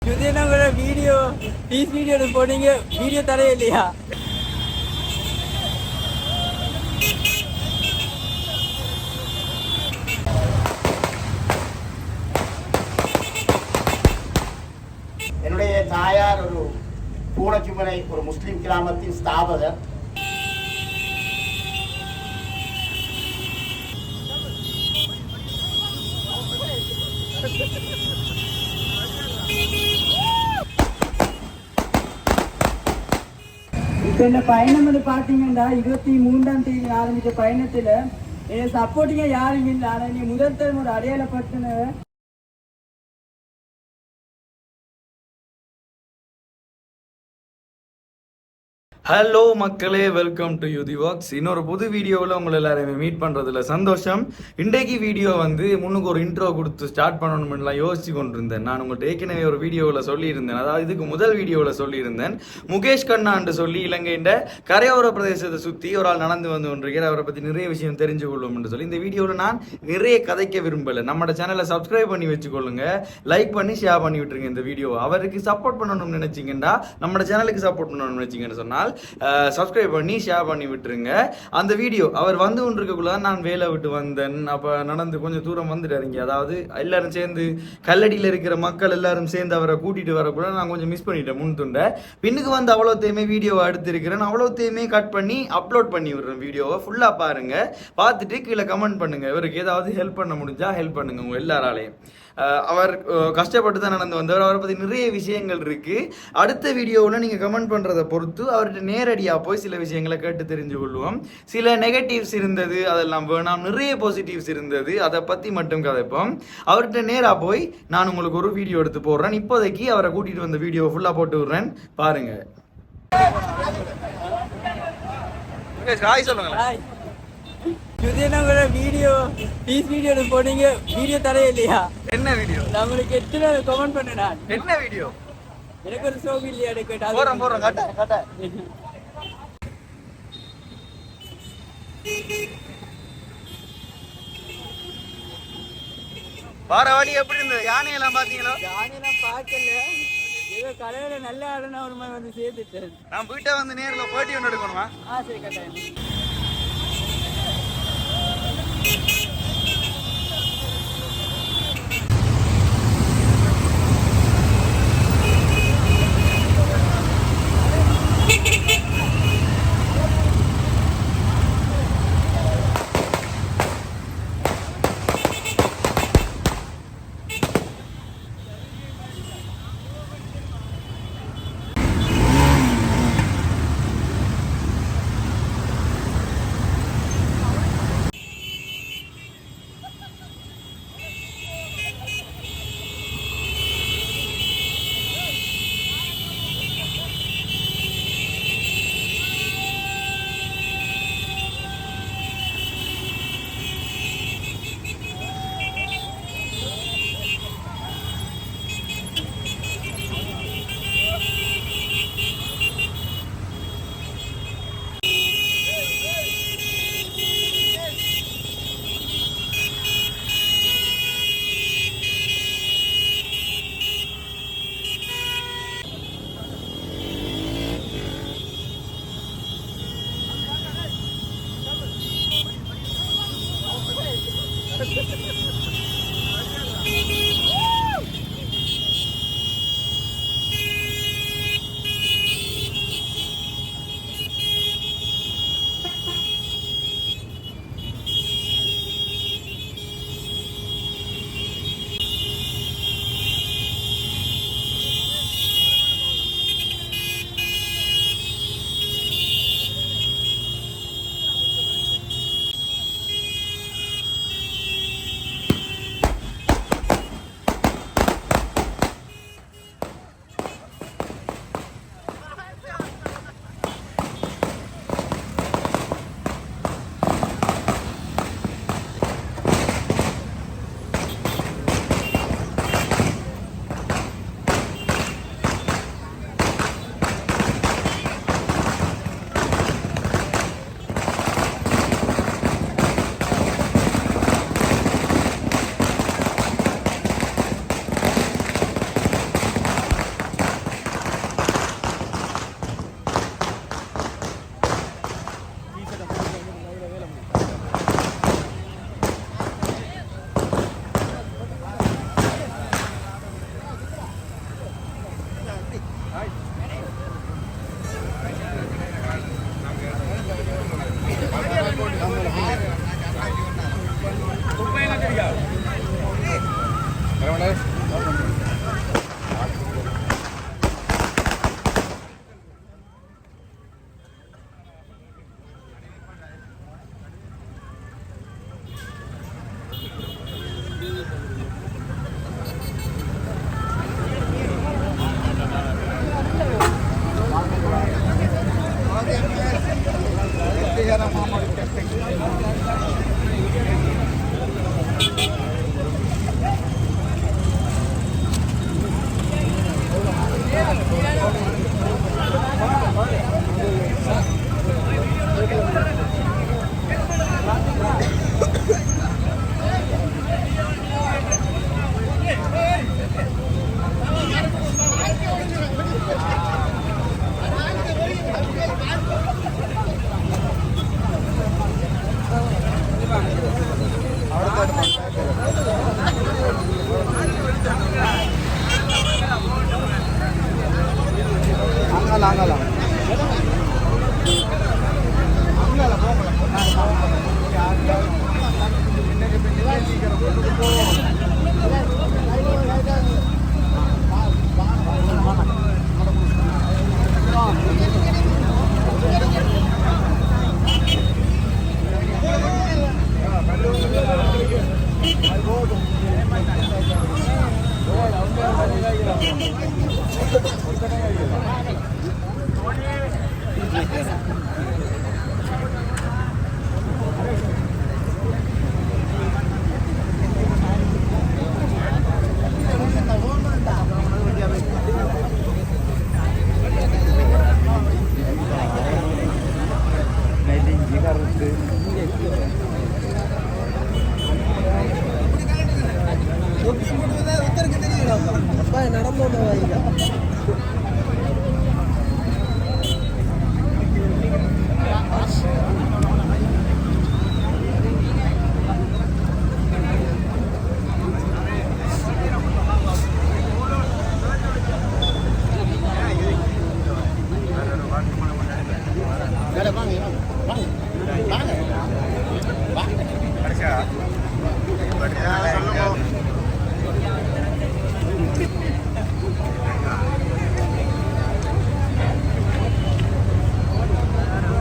சுதேனோட video piece video போனீங்க, video தரவே இல்லையா? என்னுடைய தாயார் ஒரு பூனச்சுமலை ஒரு முஸ்லிம் கிராமத்தின் ஸ்தாபகர். இப்போ இந்த பயணம் வந்து பார்த்தீங்கன்னா 23ஆம் தேதி ஆரம்பித்த பயணத்தில் சப்போர்ட்டிங்காக யாரும் இல்லை. ஆனால் நீ முதல் தரம் ஒரு அடையாளப்படுத்தின ஹலோ மக்களே, வெல்கம் டு யூதி வாக்ஸ். இன்னொரு புது வீடியோவில் உங்களை எல்லாருமே மீட் பண்ணுறதுல சந்தோஷம். இன்றைக்கு வீடியோ வந்து முன்னுக்கு ஒரு இன்ட்ரோ கொடுத்து ஸ்டார்ட் பண்ணணும்னுலாம் யோசிச்சு கொண்டிருந்தேன். நான் உங்கள்கிட்ட ஏற்கனவே ஒரு வீடியோவில் சொல்லியிருந்தேன், அதாவது இதுக்கு முதல் வீடியோவில் சொல்லியிருந்தேன். முகேஷ் கண்ணான்னு சொல்லி இலங்கையின் கரையோர பிரதேசத்தை சுற்றி ஒரு ஆள் நடந்து வந்து கொண்டிருக்கிறார். அவரை பற்றி நிறைய விஷயம் தெரிஞ்சு கொள்ளும்னு சொல்லி இந்த வீடியோவில் நான் நிறைய கதைக்க விரும்பலை. நம்மளோட சேனலை சப்ஸ்கிரைப் பண்ணி வச்சுக்கொள்ளுங்க, லைக் பண்ணி ஷேர் பண்ணி விட்டுருங்க இந்த வீடியோவை. அவருக்கு சப்போர்ட் பண்ணணும்னு நினைச்சிங்கன்னா, நம்மளோட சேனலுக்கு சப்போர்ட் பண்ணணும்னு நினைச்சிங்கன்னு சொன்னால் சப்ஸ்கிரைப் பண்ணி ஷேர் பண்ணி விட்டுருங்க. அந்த வீடியோ அவர் வந்து கொண்டிருக்கக்குள்ள நான் வேலை விட்டு வந்தேன். அப்போ நடந்து கொஞ்சம் தூரம் வந்துட்டு இறங்கி, அதாவது எல்லாரும் சேர்ந்து கல்லடியில் இருக்கிற மக்கள் எல்லாரும் சேர்ந்து அவரை கூட்டிட்டு வரக்கூட நான் கொஞ்சம் மிஸ் பண்ணிட்டேன் முன் துண்டை. பின்னுக்கு வந்து அவ்வளோத்தையுமே வீடியோவை எடுத்திருக்கிறேன். அவ்வளோத்தையுமே கட் பண்ணி அப்லோட் பண்ணி விடுறேன். வீடியோவை ஃபுல்லாக பாருங்க, பார்த்துட்டு கீழே கமெண்ட் பண்ணுங்க. இவருக்கு ஏதாவது ஹெல்ப் பண்ண முடிஞ்சா ஹெல்ப் பண்ணுங்க உங்க எல்லாராலையும். அவர் கஷ்டப்பட்டு தான் நடந்து வந்தவர். அவரை பற்றி நிறைய விஷயங்கள் இருக்கு. அடுத்த வீடியோவில் நீங்கள் கமெண்ட் பண்ணுறதை பொறுத்து அவர்கிட்ட நேரடியாக போய் சில விஷயங்களை கேட்டு தெரிஞ்சு கொள்வோம். சில நெகட்டிவ்ஸ் இருந்தது, அதெல்லாம் வேணாம். நிறைய பாசிட்டிவ்ஸ் இருந்தது, அதை பற்றி மட்டும் கதைப்போம். அவர்கிட்ட நேராக போய் நான் உங்களுக்கு ஒரு வீடியோ எடுத்து போடுறேன். இப்போதைக்கு அவரை கூட்டிகிட்டு வந்த வீடியோ ஃபுல்லாக போட்டு விடுறேன், பாருங்க. சொல்லுங்களேன். சுதேனோட வீடியோ பீஸ் வீடியோ போனீங்க, வீடியோ தரவே இல்லையா? என்ன வீடியோ? நம்மளுக்கு எத்தனை கமெண்ட் பண்ண நான். என்ன வீடியோ? எனக்கு ஒரு சோபி இல்லையா எடுக்க போறோம் கட்ட வார வழி எப்படி இருந்தது? யானையெல்லாம் பாத்தீங்களா? யானையெல்லாம் பார்க்கல, ஏதோ கடையில நல்ல ஆளுனா ஒரு மாதிரி வந்து சேர்த்துட்டேன். நான் வீட்டை வந்து நேரில் போட்டி ஒன்று எடுக்கணுமா? சரி, கட்டாயம்.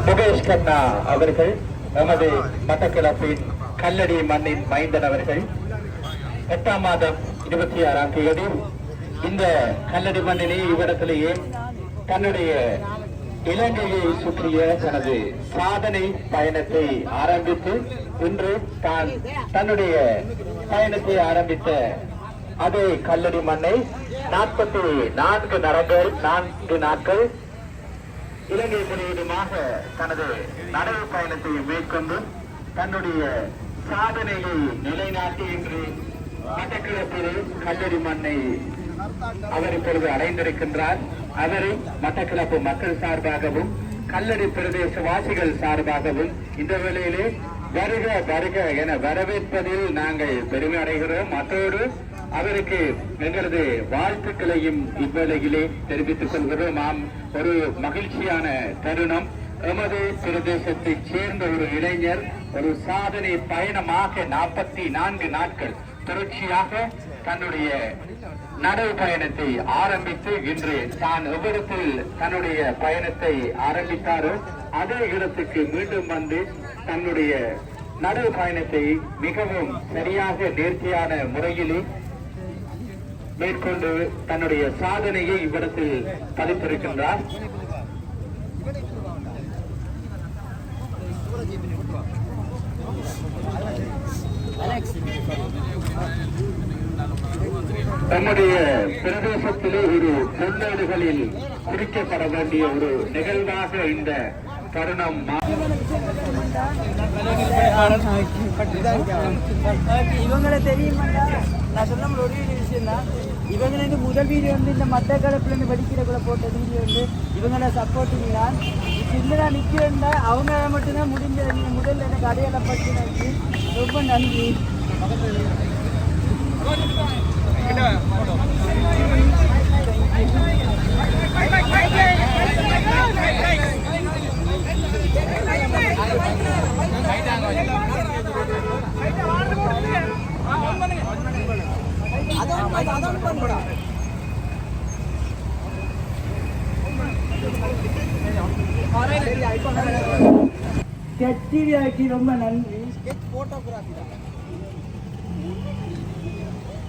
முகேஷ் கண்ணா அவர்கள், நமது மட்டக்களப்பின் கல்லடி மண்ணின் மைந்தன் அவர்கள் 8ஆம் மாதம் 26ஆம் தேதி இந்த கல்லடி மண்ணிலே இவ்விடத்திலேயே தன்னுடைய இலங்கையை சுற்றிய தனது சாதனை பயணத்தை ஆரம்பித்து இன்று தான் தன்னுடைய பயணத்தை ஆரம்பித்த அதே கல்லடி மண்ணை 44 நாட்கள் இலங்கை முழுவதுமாக தனது நடவு பயணத்தை மேற்கொண்டு தன்னுடைய சாதனையை நிலைநாட்டி இன்று மட்டக்களப்பில் கல்லடி மண்ணை அவர் இப்பொழுது அடைந்திருக்கின்றார். அவரை மட்டக்களப்பு மக்கள் சார்பாகவும் கல்லடி பிரதேச வாசிகள் சார்பாகவும் இந்த வேளையிலே வருக வருக என வரவேற்பதில் நாங்கள் பெருமை அடைகிறோம். மற்றோடு அவருக்கு எங்களது வாழ்த்துக்களையும் இவ்வேளையிலே தெரிவித்துக் கொள்கிறோம். நாம் ஒரு மகிழ்ச்சியான தருணம். எமது பிரதேசத்தைச் சேர்ந்த ஒரு இளைஞர் ஒரு சாதனை பயணமாக 44 நாட்கள் தொடர்ச்சியாக தன்னுடைய நடவு பயணத்தை ஆரம்பித்து இன்று தான் எவ்விடத்தில் தன்னுடைய பயணத்தை ஆரம்பித்தாரோ அதே இடத்துக்கு மீண்டும் வந்து தன்னுடைய நடவு பயணத்தை மிகவும் சரியாக நேர்த்தியான முறையிலே மேற்கொண்டு தன்னுடைய சாதனையை இவ்விடத்தில் பதித்திருக்கின்றார். நம்முடைய பிரதேசத்திலே ஒரு பொன்னேடுகளில் குறிக்கப்பட வேண்டிய ஒரு நிகழ்வாக இந்த தருணம். இவங்களை தெரியுமாண்டா, நான் சொன்ன ஒரு விஷயம் தான். இவங்க வந்து முதல் வீடியோ வந்து இந்த மட்டக்களப்புலேருந்து படிக்கிறக்குள்ள போட்ட வீடியோ வந்து இவங்களோட சப்போர்ட்டிங் தான். இப்போ இல்லை நான் நிற்கிறேன்டா, அவங்க மட்டும்தான் முடிஞ்ச முதல்ல எனக்கு அடையாளப்படுத்தினாச்சு. ரொம்ப நன்றி. கெட்டிவியாக்கி ரொம்ப நன்றி.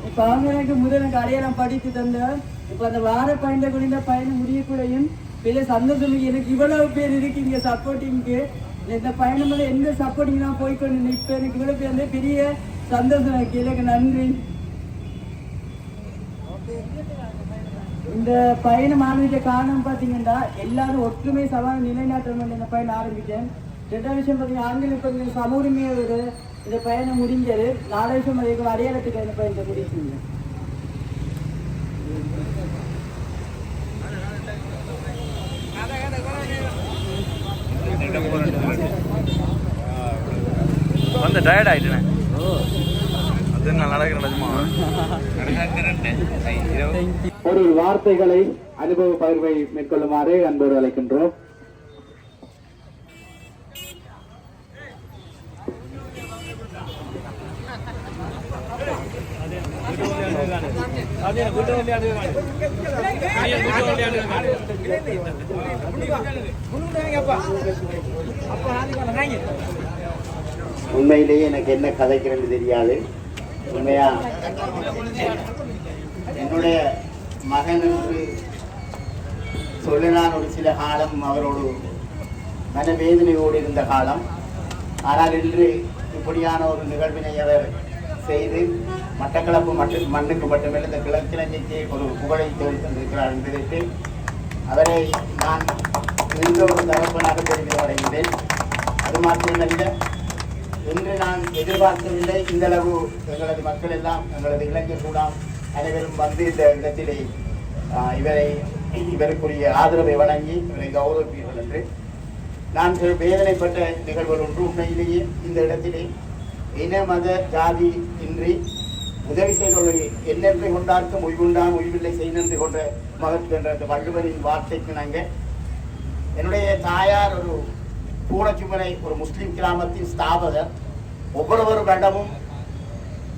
இப்ப அவங்க எனக்கு முதல் அடையாளம் படித்து தந்த இப்ப அந்த வார பயண குறைந்த பயணம் முடியக்கூடையும் பெரிய சந்தோஷம். எனக்கு இவ்வளவு பேர் இருக்கீங்க சப்போர்ட்டிங்க்கு. இந்த பயணம் எந்த சப்போர்ட்டிங் நான் போய்கொண்டு இப்ப எனக்கு இவ்வளவு பேர் வந்து பெரிய சந்தோஷம். எனக்கு நன்றி. இந்த பயணம் ஆரம்பிக்க காரணம் பார்த்தீங்கன்னா எல்லாரும் ஒற்றுமை சவால் நிலைநாட்டணும். இந்த பயணம் ஆரம்பித்தேன். 2ஆவது விஷயம் பார்த்தீங்கன்னா ஆங்கில சமூகமே ஒரு இந்த பயணம் முடிஞ்சது. 4 வருஷம் வரைக்கும் அடையாளத்துக்கு இந்த பயணத்தை முடிச்சுங்க. வந்து டயர்ட் ஆயிட்டேன். இது நல்லா நடக்குமா? ஒரு வார்த்தைகளை அனுபவ பகிர்வை மேற்கொள்ளுமாறு அன்போடு அழைக்கின்றோம். உண்மையிலேயே எனக்கு என்ன கதைக்கிறது தெரியாது. உண்மையா என்னுடைய மகன் என்று சொல்ல நான் ஒரு சில காலம் அவரோடு மனவேதனையோடு இருந்த காலம். ஆனால் இன்று இப்படியான ஒரு நிகழ்வினை அவர் செய்து மட்டக்களப்பு மண்ணுக்கு மட்டுமல்ல இந்த கிழக்கிழங்கைக்கு ஒரு புகழை தேடி தந்திருக்கிறார் என்பதற்கு அவரை நான் இருந்த ஒரு தகப்பனாக தெரிவிக்கப்படுகின்றேன். அது மாத்திரமல்ல, இன்று நான் எதிர்பார்க்கவில்லை இந்தளவு எங்களது மக்கள் எல்லாம் எங்களது இளைஞர் கூடாம் அனைவரும் வந்து இந்த இடத்திலே இவருக்குரிய ஆதரவை வழங்கி இவரை கௌரவிப்பீர்கள் என்று நான் வேதனைப்பட்ட நிகழ்வுகள் ஒன்று. உண்மையிலேயே இந்த இடத்திலே இன மத ஜாதி இன்றி உதவி செய்தவர்களை எண்ணென்று கொண்டார்க்கும் உய்வுண்டாம் உய்வில்லை செய்நன்று கொண்ட மகத் என்ற வள்ளுவரின் வார்த்தைக்கு நாங்கள் என்னுடைய தாயார் ஒரு பூனச்சுமனை ஒரு முஸ்லீம் கிராமத்தின் ஸ்தாபகர். ஒவ்வொரு வருடமும்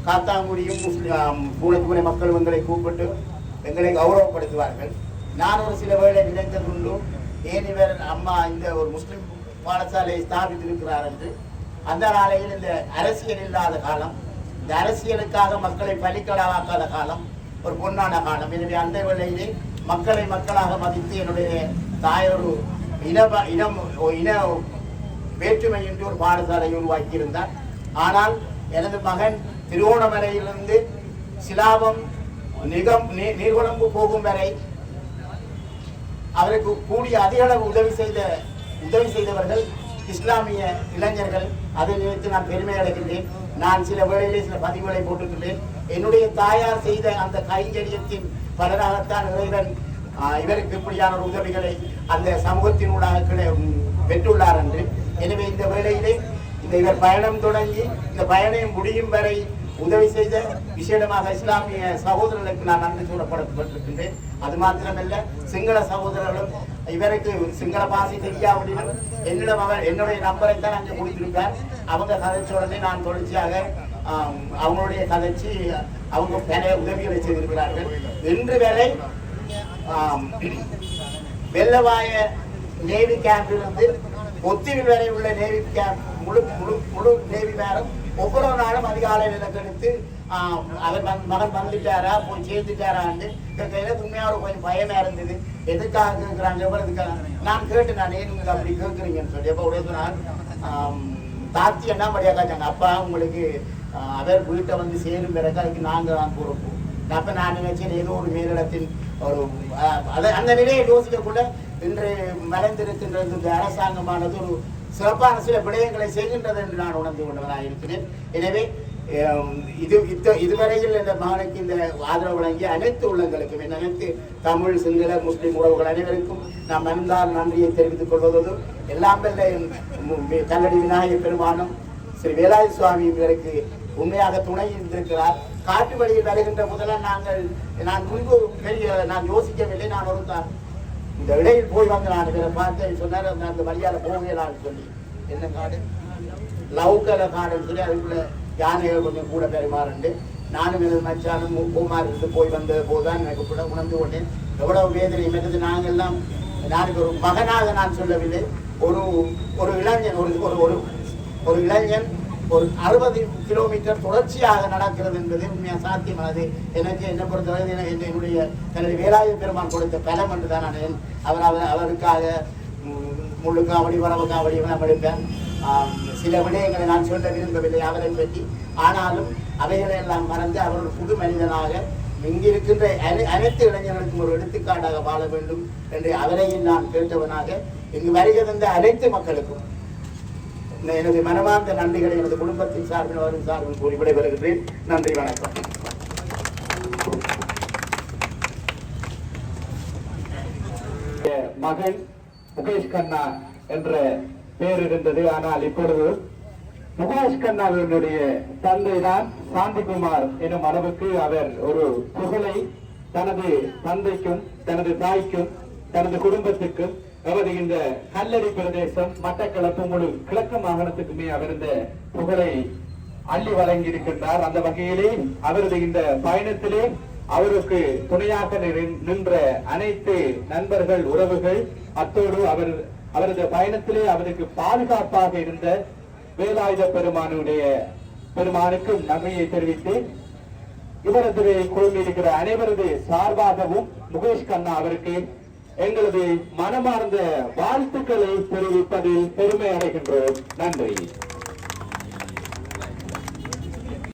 காத்தாங்குடியும் பூனச்சுமனை மக்கள் எங்களை கூப்பிட்டு எங்களை கௌரவப்படுத்துவார்கள். நான் ஒரு சில வேளை நினைத்ததுண்டு, ஏன் இவர் அம்மா இந்த ஒரு முஸ்லீம் பாடசாலையை ஸ்தாபித்திருக்கிறார் என்று. அந்த நாளையில் இந்த அரசியல் இல்லாத காலம், இந்த அரசியலுக்காக மக்களை பலிக்கடாவாக்காத காலம் ஒரு பொன்னான காலம். எனவே அந்த வேளையிலே மக்களை மக்களாக மதித்து என்னுடைய தாயொரு இன வேற்றுமை என்று ஒரு பாடசாலையை உருவாக்கியிருந்தார். ஆனால் எனது மகன் திருவோணமலையிலிருந்து சிலாபம் நீர்குழம்பு போகும் வரை அவருக்கு கூடிய அதிக அளவு உதவி செய்தவர்கள் இஸ்லாமிய இளைஞர்கள். அதை நினைத்து நான் பெருமை அடைகின்றேன். நான் சில வேளையிலே சில பதிவுகளை போட்டிருக்கின்றேன். என்னுடைய தாயார் செய்த அந்த கைங்கரியத்தின் பலனாகத்தான் இறைவன் இவருக்கு இப்படியான ஒரு உதவிகளை அந்த சமூகத்தினூடாக பெற்றுள்ளார் என்று. எனவே இந்த வேளையிலே இவர் பயணம் தொடங்கி இந்த பயணம் முடியும் வரை உதவி செய்த விசேடமாக இஸ்லாமிய சகோதரர்களுக்கு நான் நன்றி கூறப்பட்டிருக்கின்றேன். அது மாத்திரமல்ல, சிங்கள சகோதரர்களும் இவருக்கு சிங்கள பாசி தெரியாவிடனும் என்னுடைய நம்பரை தான் அங்கே கொடுத்திருக்கார். அவங்க கதைச்ச உடனே நான் தொடர்ச்சியாக அவங்களுடைய கதைச்சி அவங்க பல உதவிகளை செய்திருக்கிறார்கள். இன்று வரை வெள்ளவாய நேவி கேம்பிலிருந்து ஒத்திவில் வரை உள்ள நேவி கேம்ப் முழு நேவி மேலும் ஒவ்வொரு நாளும் அதிகாலையில் எடுத்து அவர் மகன் வந்துட்டாரா போய் சேர்ந்துட்டாரான்னு உண்மையாக கொஞ்சம் பயமா இருந்தது. எதுக்காக கேட்குறாங்க, எவ்வளவுக்காக நான் கேட்டு நான் ஏன் அப்படி கேட்குறீங்கன்னு சொல்லி எப்போ உடைய சொன்னார். தாத்தி என்ன படியா காய்ச்சாங்க, அப்பா உங்களுக்கு அவர் வீட்டை வந்து சேரும் பிறகு அதுக்கு நாங்கள் தான் பொறுப்போம். அப்ப நான் நினைச்சேன் ஏதோ ஒரு மேலிடத்தின் ஒரு அந்த நிலையை யோசிக்கக்கூட இன்று மறைந்திருக்கின்ற இந்த அரசாங்கமானது ஒரு சிறப்பான சில விடயங்களை செய்கின்றது என்று நான் உணர்ந்து கொண்டவனாக இருக்கிறேன். எனவே இதுவரையில் இந்த மகனுக்கு இந்த ஆதரவு வழங்கிய அனைத்து உள்ளங்களுக்கும் அனைத்து தமிழ் சிங்கள முஸ்லிம் உறவுகள் அனைவருக்கும் நாம் மனதார் நன்றியை தெரிவித்துக் கொள்வதோடு எல்லாம் தங்கடி விநாயகர் பெருமானும் ஸ்ரீ வேலாயுத சுவாமி இவருக்கு உண்மையாக துணை இருந்திருக்கிறார். காட்டு வழியில் வருகின்ற முதல்ல நான் முன்பு நான் யோசிக்கவில்லை. நான் ஒரு இந்த இடையில் போய் வந்து நான் இவரை பார்த்து சொன்னார், அந்த வழியால போகலான்னு சொல்லி. என்ன காடு, லவுக்கல காடுன்னு சொல்லி அதுக்குள்ள யானைகள் கொஞ்சம் கூட பெருமாறுண்டு நானும் எனது மச்சானும் பூமாரி இருந்து போய் வந்த போதுதான் எனக்கு கூட உணர்ந்து கொண்டேன் எவ்வளவு வேதனை மிகுது. நாங்கள்லாம் நாளைக்கு ஒரு மகனாக நான் சொல்லவில்லை, ஒரு இளைஞன் ஒரு இளைஞன் ஒரு 60 கிலோமீட்டர் தொடர்ச்சியாக நடக்கிறது என்பது உண்மையாக சாத்தியமானது. எனக்கு என்னை பொறுத்தவரை என்னுடைய தனது வேலாயுத பெருமான் கொடுத்த பலம் என்றுதான் நான் அவருக்காக முழு காவடி வரவு காவடி நான் எடுப்பேன். சில விடயங்களை நான் சொல்ல விரும்பவில்லை அவரை பற்றி. ஆனாலும் அவைகளை எல்லாம் மறந்து அவர் ஒரு புது மனிதனாக இங்கிருக்கின்ற அனைத்து இளைஞர்களுக்கும் ஒரு எடுத்துக்காட்டாக வாழ வேண்டும் என்று அவரையும் நான் கேட்டவனாக இங்கு வருகின்ற அனைத்து மக்களுக்கும் எனது மனமார்ந்த நன்றிகளை எனது குடும்பத்தின் சார்பில் அவரின் சார்பில் கூறி விடைபெறுகின்றேன். நன்றி, வணக்கம். மகன் முகேஷ் கண்ணா என்ற பெயர் இருந்தது. ஆனால் இப்பொழுது முகேஷ் கண்ணாவினுடைய தந்தைதான் சாந்திகுமார் எனும் அளவுக்கு அவர் ஒரு புகழை தனது தந்தைக்கும் தனது தாய்க்கும் தனது குடும்பத்துக்கும் அவரது இந்த கல்லடி பிரதேசம் மட்டக்களப்பு முழு கிழக்கு மாகாணத்துக்குமே அவர் இந்த புகழை அள்ளி வழங்கி இருக்கின்றார். அந்த வகையிலே அவரது இந்த பயணத்திலே அவருக்கு துணையாக நின்ற அனைத்து நண்பர்கள் உறவுகள் அத்தோடு அவரது பயணத்திலே அவருக்கு பாதுகாப்பாக இருந்த வேலாயுத பெருமானுக்கும் நன்றியை தெரிவித்து இவரது குழுமியிருக்கிற அனைவரது சார்பாகவும் முகேஷ் கண்ணா அவருக்கு எங்களது மனமார்ந்த வாழ்த்துக்களை தெரிவிப்பதில் பெருமை அடைகின்றோம். நன்றி.